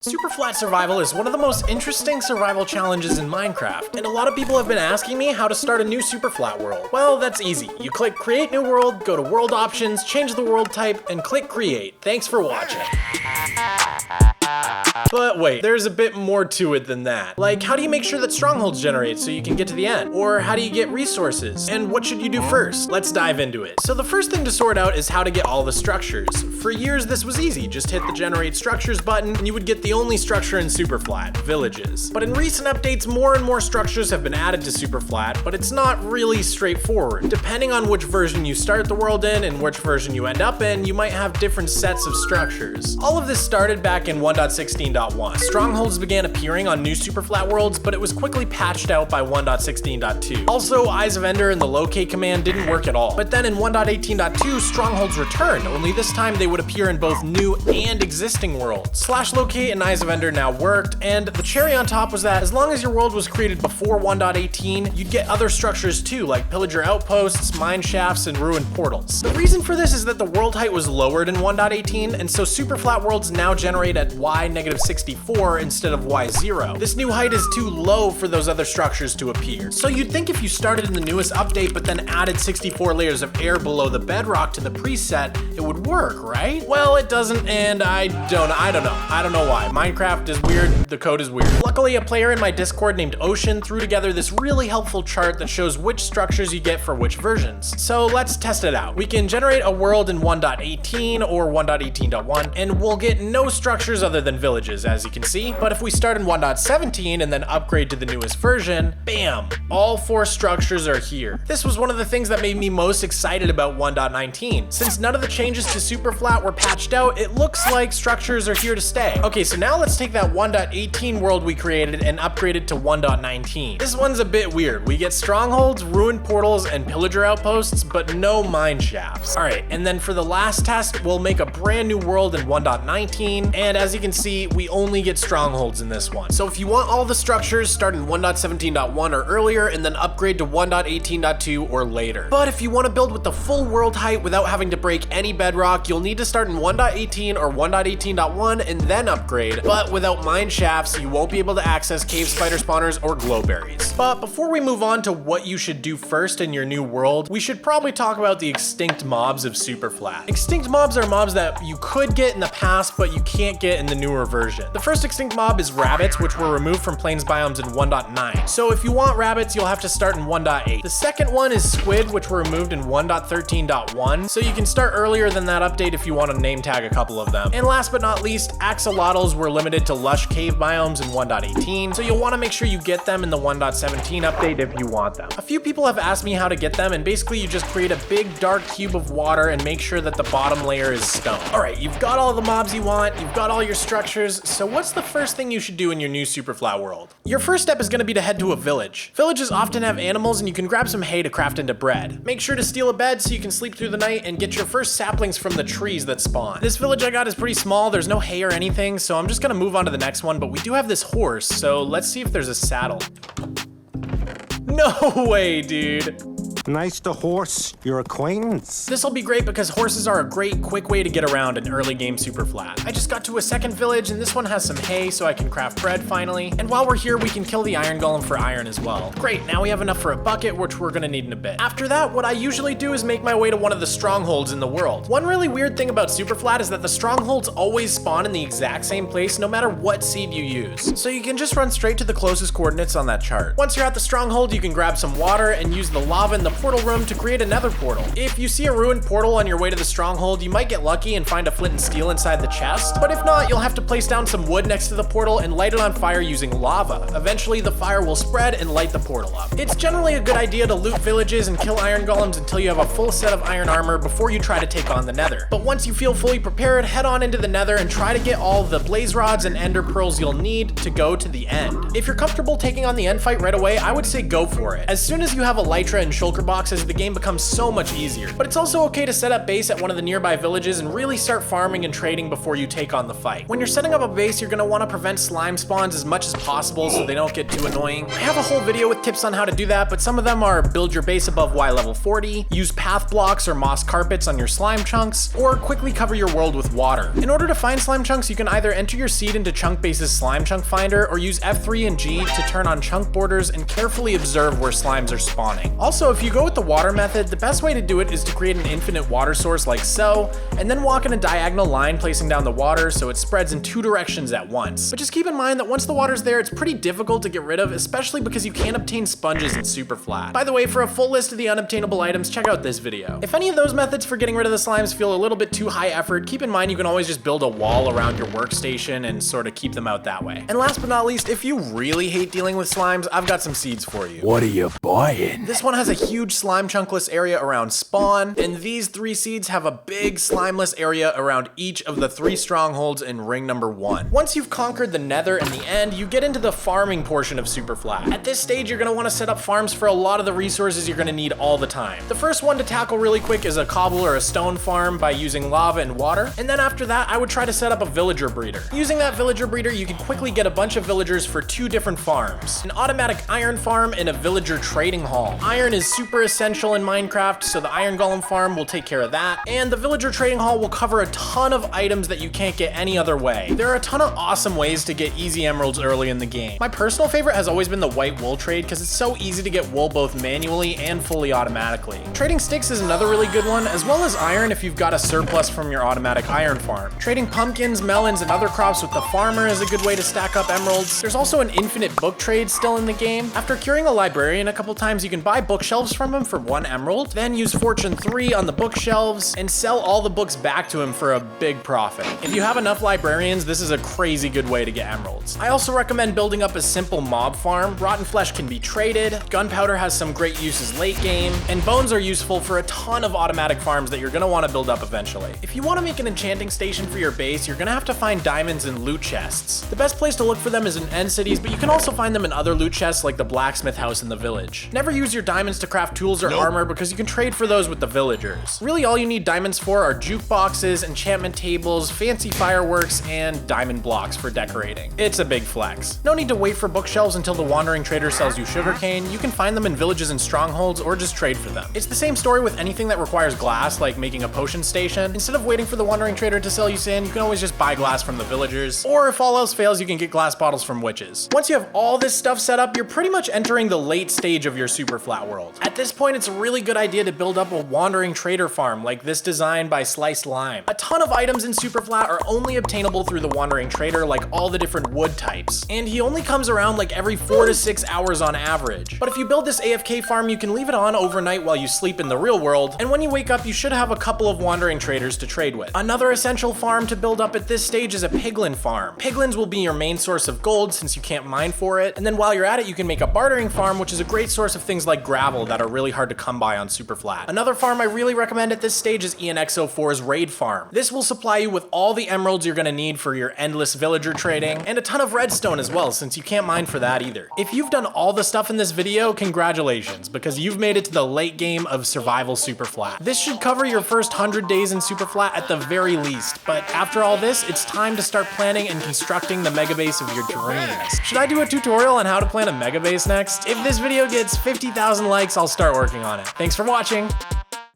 Super Flat Survival is one of the most interesting survival challenges in Minecraft, and a lot of people have been asking me how to start a new Super Flat world. Well, that's easy. You click Create New World, go to World Options, change the world type, and click Create. Thanks for watching. But wait, there's a bit more to it than that. Like, how do you make sure that strongholds generate so you can get to the end? Or how do you get resources? And what should you do first? Let's dive into it. So the first thing to sort out is how to get all the structures. For years, this was easy. Just hit the Generate Structures button, and you would get the only structure in Super Flat, villages. But in recent updates, more and more structures have been added to Super Flat, but it's not really straightforward. Depending on which version you start the world in and which version you end up in, you might have different sets of structures. All of this started back in 1.16.1. Strongholds began appearing on new Super Flat worlds, but it was quickly patched out by 1.16.2. Also, Eyes of Ender and the locate command didn't work at all. But then in 1.18.2, strongholds returned, only this time they would appear in both new and existing worlds. /locate and Eyes of Ender now worked, and the cherry on top was that as long as your world was created before 1.18, you'd get other structures too, like pillager outposts, mine shafts, and ruined portals. The reason for this is that the world height was lowered in 1.18, and so Super Flat worlds now generate at y-64 instead of y0. This new height is too low for those other structures to appear. So you'd think if you started in the newest update but then added 64 layers of air below the bedrock to the preset, it would work, right? Well, it doesn't, and I don't know why. Minecraft is weird, the code is weird. Luckily, a player in my Discord named Ocean threw together this really helpful chart that shows which structures you get for which versions. So let's test it out. We can generate a world in 1.18 or 1.18.1, and we'll get no structures other than villages, as you can see. But if we start in 1.17 and then upgrade to the newest version, bam, all 4 structures are here. This was one of the things that made me most excited about 1.19. Since none of the changes to Super Flat were patched out, it looks like structures are here to stay. Okay, so now let's take that 1.18 world we created and upgrade it to 1.19. This one's a bit weird. We get strongholds, ruined portals, and pillager outposts, but no mine shafts. All right, and then for the last test, we'll make a brand new world in 1.19, and as you can see, we only get strongholds in this one. So if you want all the structures, start in 1.17.1 or earlier, and then upgrade to 1.18.2 or later. But if you want to build with the full world height without having to break any bedrock, you'll need to start in 1.18 or 1.18.1 and then upgrade. But without mine shafts, you won't be able to access cave spider spawners or glowberries. But before we move on to what you should do first in your new world, we should probably talk about the extinct mobs of Super Flat. Extinct mobs are mobs that you could get in the past, but you can't get in the newer version. The first extinct mob is rabbits, which were removed from plains biomes in 1.9. So if you want rabbits, you'll have to start in 1.8. The second one is squid, which were removed in 1.13.1. So you can start earlier than that update if you want to name tag a couple of them. And last but not least, axolotls were limited to lush cave biomes in 1.18. So you'll want to make sure you get them in the 1.17 update if you want them. A few people have asked me how to get them, and basically you just create a big dark cube of water and make sure that the bottom layer is stone. All right, you've got all the mobs you want, you've got all your structures, so what's the first thing you should do in your new Super Flat world? Your first step is going to be to head to a village. Villages often have animals, and you can grab some hay to craft into bread. Make sure to steal a bed so you can sleep through the night and get your first saplings from the trees that spawn. This village I got is pretty small, there's no hay or anything, so I'm just gonna move on to the next one, but we do have this horse, so let's see if there's a saddle. No way, dude. Nice to horse your acquaintance. This will be great because horses are a great quick way to get around in early game Super Flat. I just got to a second village and this one has some hay so I can craft bread finally. And while we're here, we can kill the iron golem for iron as well. Great, now we have enough for a bucket, which we're gonna need in a bit. After that, what I usually do is make my way to one of the strongholds in the world. One really weird thing about Super Flat is that the strongholds always spawn in the exact same place no matter what seed you use. So you can just run straight to the closest coordinates on that chart. Once you're at the stronghold, you can grab some water and use the lava in the portal room to create another portal. If you see a ruined portal on your way to the stronghold, you might get lucky and find a flint and steel inside the chest, but if not, you'll have to place down some wood next to the portal and light it on fire using lava. Eventually, the fire will spread and light the portal up. It's generally a good idea to loot villages and kill iron golems until you have a full set of iron armor before you try to take on the nether. But once you feel fully prepared, head on into the nether and try to get all the blaze rods and ender pearls you'll need to go to the end. If you're comfortable taking on the end fight right away, I would say go for it. As soon as you have elytra and shulker shulker boxes, the game becomes so much easier. But it's also okay to set up base at one of the nearby villages and really start farming and trading before you take on the fight. When you're setting up a base, you're going to want to prevent slime spawns as much as possible so they don't get too annoying. I have a whole video with tips on how to do that, but some of them are build your base above Y level 40, use path blocks or moss carpets on your slime chunks, or quickly cover your world with water. In order to find slime chunks, you can either enter your seed into Chunkbase's slime chunk finder or use F3 and G to turn on chunk borders and carefully observe where slimes are spawning. Also, if you go with the water method, the best way to do it is to create an infinite water source like so, and then walk in a diagonal line placing down the water so it spreads in 2 directions at once. But just keep in mind that once the water's there, it's pretty difficult to get rid of, especially because you can't obtain sponges in Superflat. By the way, for a full list of the unobtainable items, check out this video. If any of those methods for getting rid of the slimes feel a little bit too high effort, keep in mind you can always just build a wall around your workstation and sort of keep them out that way. And last but not least, if you really hate dealing with slimes, I've got some seeds for you. What are you buying? This one has a huge slime chunkless area around spawn, and these 3 seeds have a big slimeless area around each of the 3 strongholds in ring number 1. Once you've conquered the nether and the end, you get into the farming portion of Superflat. At this stage, you're going to want to set up farms for a lot of the resources you're going to need all the time. The first one to tackle really quick is a cobble or a stone farm by using lava and water, and then after that, I would try to set up a villager breeder. Using that villager breeder, you can quickly get a bunch of villagers for 2 different farms: an automatic iron farm and a villager trading hall. Iron is super essential in Minecraft, so the iron golem farm will take care of that, and the villager trading hall will cover a ton of items that you can't get any other way. There are a ton of awesome ways to get easy emeralds early in the game. My personal favorite has always been the white wool trade because it's so easy to get wool both manually and fully automatically. Trading sticks is another really good one, as well as iron if you've got a surplus from your automatic iron farm. Trading pumpkins, melons, and other crops with the farmer is a good way to stack up emeralds. There's also an infinite book trade still in the game. After curing a librarian a couple times, you can buy bookshelves from him for 1 emerald, then use fortune 3 on the bookshelves and sell all the books back to him for a big profit. If you have enough librarians, this is a crazy good way to get emeralds. I also recommend building up a simple mob farm. Rotten flesh can be traded, gunpowder has some great uses late game, and bones are useful for a ton of automatic farms that you're going to want to build up eventually. If you want to make an enchanting station for your base, you're going to have to find diamonds in loot chests. The best place to look for them is in end cities, but you can also find them in other loot chests like the blacksmith house in the village. Never use your diamonds to craft tools or armor because you can trade for those with the villagers. Really, all you need diamonds for are jukeboxes, enchantment tables, fancy fireworks, and diamond blocks for decorating. It's a big flex. No need to wait for bookshelves until the wandering trader sells you sugarcane. You can find them in villages and strongholds or just trade for them. It's the same story with anything that requires glass, like making a potion station. Instead of waiting for the wandering trader to sell you sand, you can always just buy glass from the villagers, or if all else fails, you can get glass bottles from witches. Once you have all this stuff set up, you're pretty much entering the late stage of your Superflat world. At this point, it's a really good idea to build up a wandering trader farm like this design by Sliced Lime. A ton of items in Superflat are only obtainable through the wandering trader, like all the different wood types, and he only comes around like every 4 to 6 hours on average. But if you build this AFK farm, you can leave it on overnight while you sleep in the real world, and when you wake up, you should have a couple of wandering traders to trade with. Another essential farm to build up at this stage is a piglin farm. Piglins will be your main source of gold since you can't mine for it, and then while you're at it, you can make a bartering farm, which is a great source of things like gravel that are really hard to come by on Superflat. Another farm I really recommend at this stage is ENX04's Raid Farm. This will supply you with all the emeralds you're gonna need for your endless villager trading, and a ton of redstone as well, since you can't mine for that either. If you've done all the stuff in this video, congratulations, because you've made it to the late game of Survival Superflat. This should cover your first 100 days in Superflat at the very least, but after all this, it's time to start planning and constructing the mega base of your dreams. Should I do a tutorial on how to plan a mega base next? If this video gets 50,000 likes, I'll start working on it. Thanks for watching.